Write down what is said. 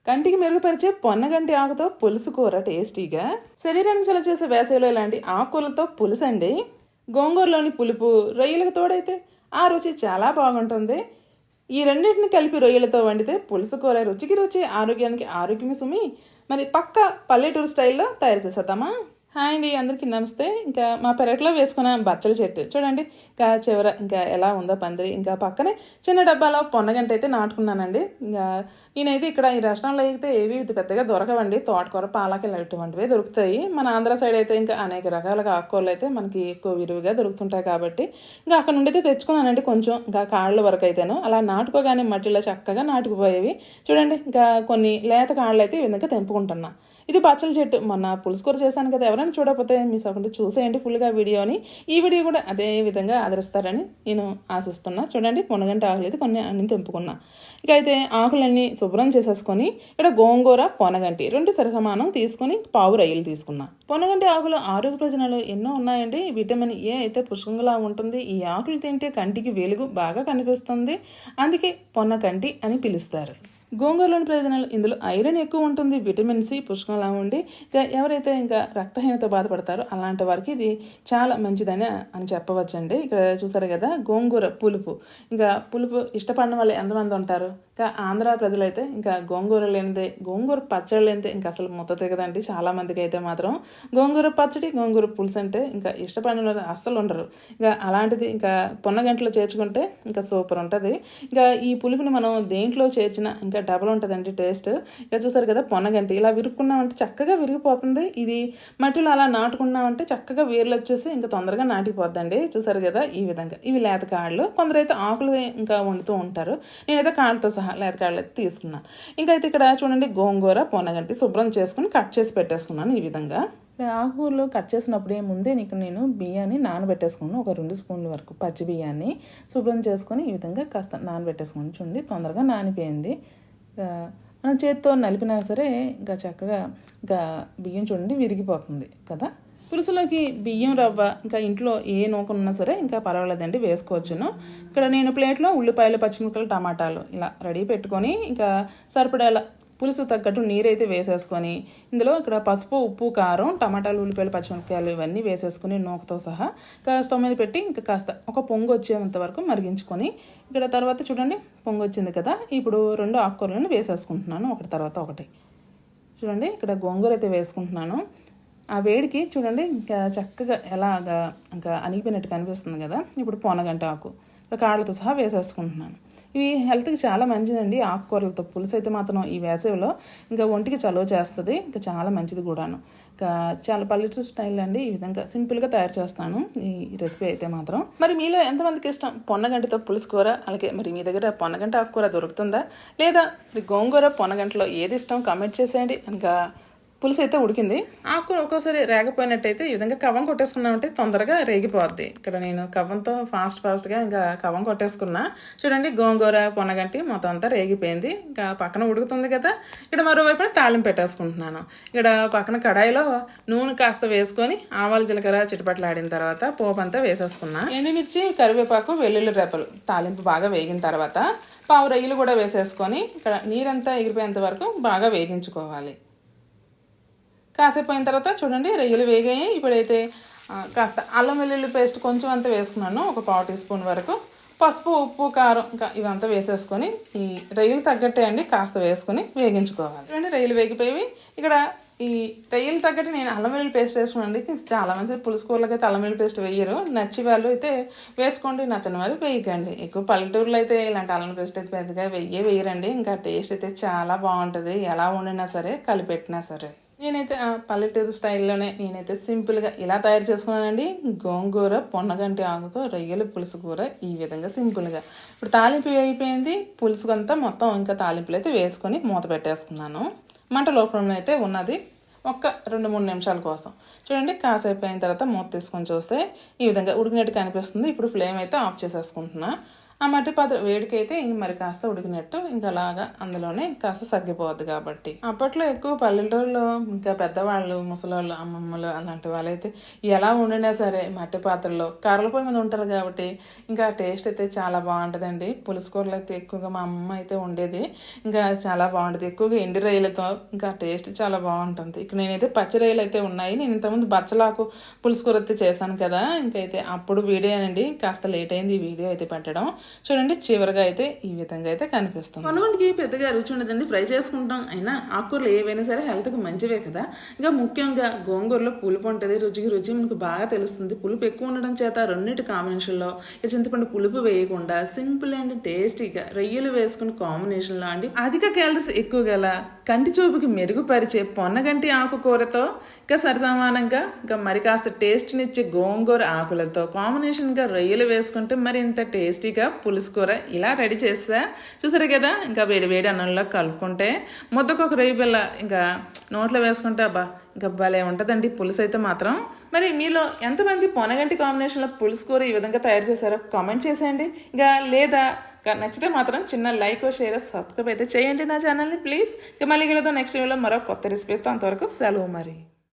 కంటికి మెరుగుపరిచే పొన్నగంటి ఆకుతో పులుసు కూర టేస్టీగా, శరీరాన్ని చలవ చేసే వేసవిలో ఇలాంటి ఆకుకూరలతో పులుసు అండి. గోంగూరలోని పులుపు రొయ్యలకు తోడైతే ఆ రుచి చాలా బాగుంటుంది. ఈ రెండింటిని కలిపి రొయ్యలతో వండితే పులుసు కూర రుచికి రుచి, ఆరోగ్యానికి ఆరోగ్యమే సుమి. మరి పక్క పల్లెటూరు స్టైల్లో తయారు చేసేద్దామా? హాయ్ అండి, అందరికీ నమస్తే. ఇంకా మా పెరట్లో వేసుకున్న బచ్చల చెట్టు చూడండి, ఇంకా చివర ఇంకా ఎలా ఉందో పందిరి. ఇంకా పక్కనే చిన్న డబ్బాలో పొన్నగంట అయితే నాటుకున్నానండి. ఇంకా నేనైతే ఇక్కడ ఈ రాష్ట్రంలో అయితే ఏవి పెద్దగా దొరకవండి. తోటకూర, పాలకలు ఇటువంటివే దొరుకుతాయి. మన ఆంధ్ర సైడ్ అయితే ఇంకా అనేక రకాలుగా ఆకుకూరలు అయితే మనకి ఎక్కువ విరివిగా దొరుకుతుంటాయి కాబట్టి ఇంకా అక్కడ నుండి అయితే తెచ్చుకున్నానండి. కొంచెం ఇంకా కాళ్ళ వరకు అయితేను అలా నాటుకోగానే మట్టిలో చక్కగా నాటుకుపోయేవి చూడండి. ఇంకా కొన్ని లేత కాళ్ళు అయితే ఈ విధంగా తెంపుకుంటున్నా. ఇది బచ్చల చెట్టు, మొన్న పులుసు కూర చేశాను కదా, ఎవరైనా చూడకపోతే మిస్ అవ్వకుండా చూసేయండి ఫుల్గా వీడియోని. ఈ వీడియో కూడా అదే విధంగా ఆదరిస్తారని నేను ఆశిస్తున్నా. చూడండి, పొనగంట ఆకులు అయితే కొన్ని అన్ని తెంపుకున్నా. ఇక అయితే ఆకులన్నీ శుభ్రం చేసేసుకొని ఇక్కడ గోంగూర, పొనగంటి రెండు సరిసమానం తీసుకొని పావు రొయ్యలు తీసుకున్నా. పొనగంటి ఆకులు ఆరోగ్య ప్రయోజనాలు ఎన్నో ఉన్నాయండి. విటమిన్ ఏ అయితే పుష్కలంగా ఉంటుంది. ఈ ఆకులు తింటే కంటికి వెలుగు బాగా కనిపిస్తుంది, అందుకే పొన్నకంటి అని పిలుస్తారు. గోంగూరలోని ప్రయోజనాలు, ఇందులో ఐరన్ ఎక్కువ ఉంటుంది, విటమిన్ సి పుష్కలంగా ఉండి ఇంకా ఎవరైతే ఇంకా రక్తహీనత బాధపడతారో అలాంటి వారికి ఇది చాలా మంచిదని అని చెప్పవచ్చండి. ఇక్కడ చూసారు కదా గోంగూర పులుపు, ఇంకా పులుపు ఇష్టపడిన వాళ్ళు ఎంతమంది ఉంటారు. ఇంకా ఆంధ్ర ప్రజలైతే ఇంకా గోంగూర లేనిదే, గోంగూర పచ్చడి లేనిదే ఇంకా అసలు ముద్ద తెగదండి. చాలామందికి అయితే మాత్రం గోంగూర పచ్చడి, గోంగూర పులుసు అంటే ఇంకా ఇష్టపడిన వాళ్ళు అస్సలు ఉండరు. ఇంకా అలాంటిది ఇంకా పొన్నగంటలో చేర్చుకుంటే ఇంకా సూపర్ ఉంటుంది. ఇంకా ఈ పులుపుని మనం దేంట్లో చేర్చినా ఇంకా డబల్ ఉంటుందండి టేస్ట్. ఇక చూసారు కదా పొన్నగంటి ఇలా విరుక్కున్నామంటే చక్కగా విరిగిపోతుంది. ఇది మట్టిలో అలా నాటుకున్నామంటే చక్కగా వేర్లు వచ్చేసి ఇంకా తొందరగా నాటిపోద్దండి. చూసారు కదా ఈ విధంగా. ఇవి లేత కాళ్ళు, కొందరైతే ఆకులు ఇంకా వండుతూ ఉంటారు. నేనైతే కాళ్ళతో సహా లేత కాళ్ళు అయితే తీసుకున్నాను. ఇంకైతే ఇక్కడ చూడండి గోంగూర, పొన్నగంటి శుభ్రం చేసుకుని కట్ చేసి పెట్టేసుకున్నాను ఈ విధంగా. ఆకుకూరలు కట్ చేసినప్పుడే ముందే ఇక్కడ నేను బియ్యాన్ని నానబెట్టేసుకున్నాను. ఒక 2 స్పూన్ల వరకు పచ్చి బియ్యాన్ని శుభ్రం చేసుకొని ఈ విధంగా కాస్త నానబెట్టేసుకుని చూడండి తొందరగా నానిపోయింది. మనం చేతితో నలిపినా సరే ఇంకా చక్కగా ఇంకా బియ్యం చూడండి విరిగిపోతుంది కదా. పులుసులోకి బియ్యం రవ్వ ఇంకా ఇంట్లో ఏ నూకనున్నా సరే ఇంకా పర్వాలేదండి, వేసుకోవచ్చును. ఇక్కడ నేను ప్లేట్లో ఉల్లిపాయలు, పచ్చిమిరపకాయలు, టమాటాలు ఇలా రెడీ పెట్టుకొని ఇంకా సరిపడేలా పులుసు తగ్గట్టు నీరైతే వేసేసుకొని ఇందులో ఇక్కడ పసుపు, ఉప్పు, కారం, టమాటాలు, ఉల్లిపాయలు, పచ్చిమిరపకాయలు ఇవన్నీ వేసేసుకొని నూకతో సహా స్టవ్ మీద పెట్టి ఇంకా కాస్త ఒక పొంగు వచ్చేంత వరకు మరిగించుకొని ఇక్కడ తర్వాత చూడండి పొంగు వచ్చింది కదా. ఇప్పుడు 2 ఆకుకూరలను వేసేసుకుంటున్నాను ఒకటి తర్వాత ఒకటి. చూడండి ఇక్కడ గోంగూర అయితే వేసుకుంటున్నాను. ఆ వేడికి చూడండి ఇంకా చక్కగా ఎలాగా ఇంకా అణిగిపోయినట్టు కనిపిస్తుంది కదా. ఇప్పుడు పొనగంట ఆకు కాళ్ళతో సహా వేసేసుకుంటున్నాను. ఇవి హెల్త్కి చాలా మంచిదండి. ఆకుకూరలతో పులుసు అయితే మాత్రం ఈ వేసవిలో ఇంకా ఒంటికి చలువ చేస్తుంది, ఇంకా చాలా మంచిది కూడాను. ఇంకా చాలా పల్లెటూరు స్టైల్ అండి. ఈ విధంగా సింపుల్గా తయారు చేస్తాను ఈ రెసిపీ అయితే మాత్రం. మరి మీలో ఎంతమందికి ఇష్టం పొన్నగంటితో పులుసు కూర? అలాగే మరి మీ దగ్గర పొన్నగంట ఆకుకూర దొరుకుతుందా, లేదా గోంగూర, పొన్నగంటలో ఏది ఇష్టం కామెంట్ చేసేయండి. ఇంకా పులుసు అయితే ఉడికింది. ఆకుకూర ఒక్కోసారి రేగపోయినట్టయితే ఈ విధంగా కవ్వం కొట్టేసుకున్నామంటే తొందరగా రేగిపోద్ది. ఇక్కడ నేను కవ్వంతో ఫాస్ట్గా ఇంకా కవ్వం కొట్టేసుకున్నా. చూడండి గోంగూర, పొన్నగంటి మొత్తం అంతా రేగిపోయింది. ఇంకా పక్కన ఉడుకుతుంది కదా. ఇక్కడ మరోవైపున తాలింపు పెట్టేసుకుంటున్నాను. ఇక్కడ పక్కన కడాయిలో నూనె కాస్త వేసుకొని ఆవాలు, జీలకర్ర చిటపట్లాడిన తర్వాత పోపు అంతా వేసేసుకున్నా. ఎండుమిర్చి, కరివేపాకు, వెల్లుల్లి రెప్పలు తాలింపు బాగా వేగిన తర్వాత పావు రొయ్యలు కూడా వేసేసుకొని ఇక్కడ నీరంతా ఎగిరిపోయేంత వరకు బాగా వేగించుకోవాలి. కాసేపు అయిన తర్వాత చూడండి రొయ్యలు వేగాయి. ఇప్పుడైతే కాస్త అల్లం వెల్లుల్లి పేస్ట్ కొంచెం అంతా వేసుకున్నాను, ఒక పావు టీ స్పూన్ వరకు. పసుపు, ఉప్పు, కారం ఇంకా ఇవంతా వేసేసుకొని ఈ రొయ్యలు తగ్గట్టే అండి కాస్త వేసుకొని వేగించుకోవాలి. చూడండి రొయ్యలు వేగిపోయి ఇక్కడ ఈ రొయ్యలు తగ్గట్టు నేను అల్లం వెల్లుల్లి పేస్ట్ వేసుకున్నాండి. చాలామంది పులుసు కూరలకి అయితే అల్లం వెల్లుల్లి పేస్ట్ వేయరు. నచ్చి వాళ్ళు అయితే వేసుకోండి, నచ్చని వాళ్ళు వేయకండి. ఎక్కువ పల్లెటూరులో అయితే ఇలాంటి అల్లం పేస్ట్ అయితే పెద్దగా వేయరండి. ఇంకా టేస్ట్ అయితే చాలా బాగుంటుంది, ఎలా వండినా సరే కలిపెట్టినా సరే. నేనైతే పల్లెటూరు స్టైల్లోనే నేనైతే సింపుల్గా ఇలా తయారు చేసుకున్నానండి. గోంగూర, పొన్నగంటి ఆకుతో రొయ్యల పులుసు కూర ఈ విధంగా సింపుల్గా. ఇప్పుడు తాలింపు అయిపోయింది, పులుసు అంతా మొత్తం ఇంకా తాలింపులు అయితే వేసుకొని మూత పెట్టేసుకున్నాను. మంట లోపల అయితే ఉన్నది ఒక్క 2-3 నిమిషాల కోసం. చూడండి కాసేపు అయిన తర్వాత మూత తీసుకొని చూస్తే ఈ విధంగా ఉడికినట్టు కనిపిస్తుంది. ఇప్పుడు ఫ్లేమ్ అయితే ఆఫ్ చేసేసుకుంటున్నా. ఆ మట్టి పాత్ర వేడికైతే ఇంక మరి కాస్త ఉడికినట్టు ఇంకా అలాగా అందులోనే కాస్త సగ్గిపోద్ది కాబట్టి. అప్పట్లో ఎక్కువ పల్లెటూరులో ఇంకా పెద్దవాళ్ళు, ముసలోళ్ళు, అమ్మమ్మలు అలాంటి వాళ్ళైతే ఎలా వండినా సరే మట్టి పాత్రలో కర్రల పొయ్యి మీద ఉంటారు కాబట్టి ఇంకా టేస్ట్ అయితే చాలా బాగుంటుందండి. పులుసు కూరలు అయితే ఎక్కువగా మా అమ్మ అయితే ఉండేది, ఇంకా చాలా బాగుంటుంది. ఎక్కువగా ఎండు రొయ్యలతో ఇంకా టేస్ట్ చాలా బాగుంటుంది. ఇక్కడ నేనైతే పచ్చి రొయ్యలు అయితే ఉన్నాయి. నేను ఇంతకుముందు బచ్చలాకు పులుసు కూర అయితే చేశాను కదా, ఇంకైతే అప్పుడు వీడియో అండి, కాస్త లేట్ అయింది ఈ వీడియో అయితే పెట్టడం. చూడండి చివరిగా అయితే ఈ విధంగా అయితే కనిపిస్తుంది. కొనుగోలుకి పెద్దగా రుచి ఉండదండి, ఫ్రై చేసుకుంటాం. అయినా ఆకుకూరలు ఏవైనా సరే హెల్త్కి మంచివే కదా. ఇంకా ముఖ్యంగా గోంగూరలో పులుపు ఉంటుంది, రుచికి రుచి మనకు బాగా తెలుస్తుంది. పులుపు ఎక్కువ ఉండడం చేత రెండింటి కాంబినేషన్లో ఇక్కడ చింతపండు పులుపు వేయకుండా సింపుల్ అండ్ టేస్టీగా రొయ్యలు వేసుకుని కాంబినేషన్లో అండి అధిక క్యాలరీస్ ఎక్కువ గల కంటి చూపుకి మెరుగుపరిచే పొన్నగంటి ఆకుకూరతో ఇంకా సరిసమానంగా ఇంకా మరి కాస్త టేస్ట్నిచ్చే గోంగూర ఆకులతో కాంబినేషన్గా రొయ్యలు వేసుకుంటే మరి ఇంత టేస్టీగా పులుసు కూర ఇలా రెడీ చేస్తా. చూసారు కదా, ఇంకా వేడి వేడి అన్నంలో కలుపుకుంటే ముద్దకు ఒక రొయ్య బిళ్ళ ఇంకా నోట్లో వేసుకుంటే అబ్బా ఇంకా భలే ఉంటుందండి పులుసు అయితే మాత్రం. మరి మీలో ఎంతమంది పొనగంటి కాంబినేషన్లో పులుసు కూర ఈ విధంగా తయారు చేశారో కామెంట్ చేసేయండి. ఇంకా లేదా నచ్చితే మాత్రం చిన్న లైక్, షేర్, సబ్స్క్రైబ్ అయితే చేయండి నా ఛానల్ని ప్లీజ్. ఇంకా మళ్ళీ కలుద్దాం నెక్స్ట్ వీడియోలో మరో కొత్త రెసిపీస్తో. అంతవరకు సెలవు మరి.